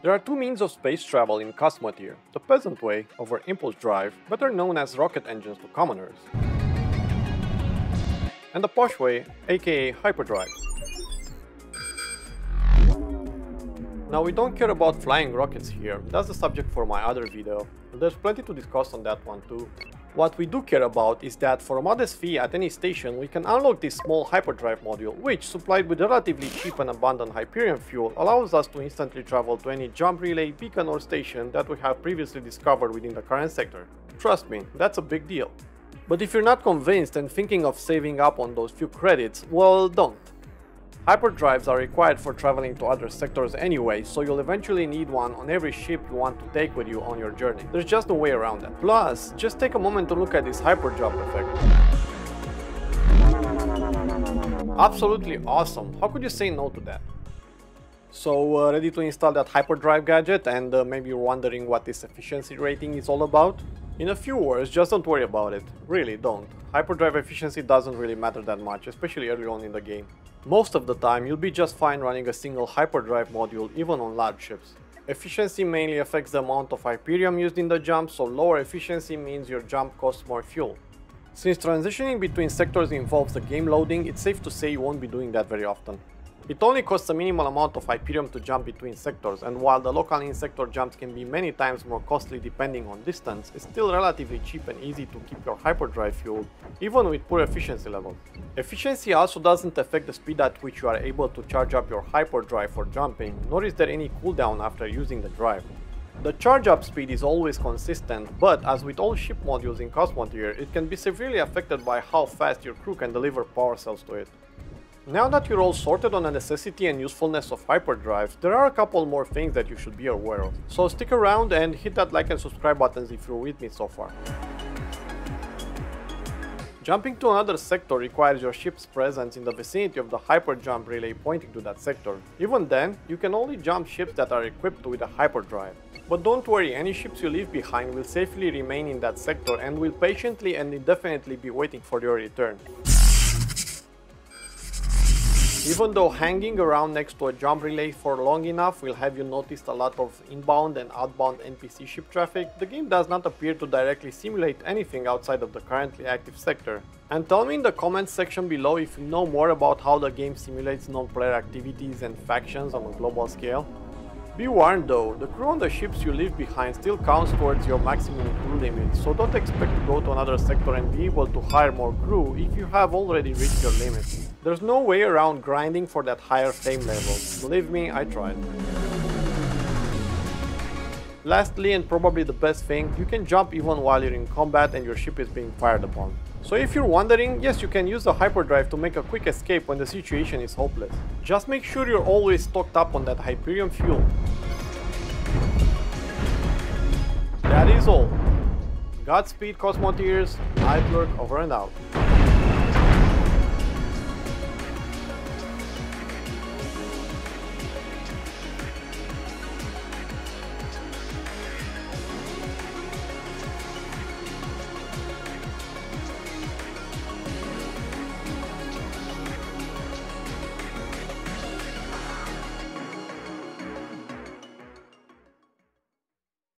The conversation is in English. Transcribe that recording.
There are two means of space travel in Cosmoteer: the peasant way over impulse drive, better known as rocket engines to commoners, and the posh way, aka Hyperdrive. Now we don't care about flying rockets here, that's the subject for my other video, there's plenty to discuss on that one too. What we do care about is that for a modest fee at any station we can unlock this small Hyperdrive module, which, supplied with relatively cheap and abundant Hyperium fuel, allows us to instantly travel to any jump relay, beacon or station that we have previously discovered within the current sector. Trust me, that's a big deal. But if you're not convinced and thinking of saving up on those few credits, well, don't. Hyperdrives are required for traveling to other sectors anyway, so you'll eventually need one on every ship you want to take with you on your journey. There's just no way around that. Plus, just take a moment to look at this hyperdrop effect. Absolutely awesome, how could you say no to that? So, ready to install that Hyperdrive gadget, and maybe you're wondering what this efficiency rating is all about? In a few words, just don't worry about it. Really, don't. Hyperdrive efficiency doesn't really matter that much, especially early on in the game. Most of the time, you'll be just fine running a single Hyperdrive module even on large ships. Efficiency mainly affects the amount of Hyperium used in the jump, so lower efficiency means your jump costs more fuel. Since transitioning between sectors involves the game loading, it's safe to say you won't be doing that very often. It only costs a minimal amount of Hyperium to jump between sectors, and while the local in-sector jumps can be many times more costly depending on distance, it's still relatively cheap and easy to keep your Hyperdrive fueled, even with poor efficiency levels. Efficiency also doesn't affect the speed at which you are able to charge up your Hyperdrive for jumping, nor is there any cooldown after using the drive. The charge up speed is always consistent, but as with all ship modules in Cosmoteer, it can be severely affected by how fast your crew can deliver power cells to it. Now that you're all sorted on the necessity and usefulness of Hyperdrives, there are a couple more things that you should be aware of. So stick around and hit that like and subscribe buttons if you're with me so far. Jumping to another sector requires your ship's presence in the vicinity of the hyperjump relay pointing to that sector. Even then, you can only jump ships that are equipped with a hyperdrive. But don't worry, any ships you leave behind will safely remain in that sector and will patiently and indefinitely be waiting for your return. Even though hanging around next to a jump relay for long enough will have you notice a lot of inbound and outbound NPC ship traffic, the game does not appear to directly simulate anything outside of the currently active sector. And tell me in the comments section below if you know more about how the game simulates non-player activities and factions on a global scale. Be warned though, the crew on the ships you leave behind still counts towards your maximum crew limit, so don't expect to go to another sector and be able to hire more crew if you have already reached your limit. There's no way around grinding for that higher fame level, believe me, I tried. Lastly, and probably the best thing, you can jump even while you're in combat and your ship is being fired upon. So if you're wondering, yes, you can use the Hyperdrive to make a quick escape when the situation is hopeless. Just make sure you're always stocked up on that Hyperium fuel. That is all. Godspeed, Cosmoteers. Nightlurk over and out.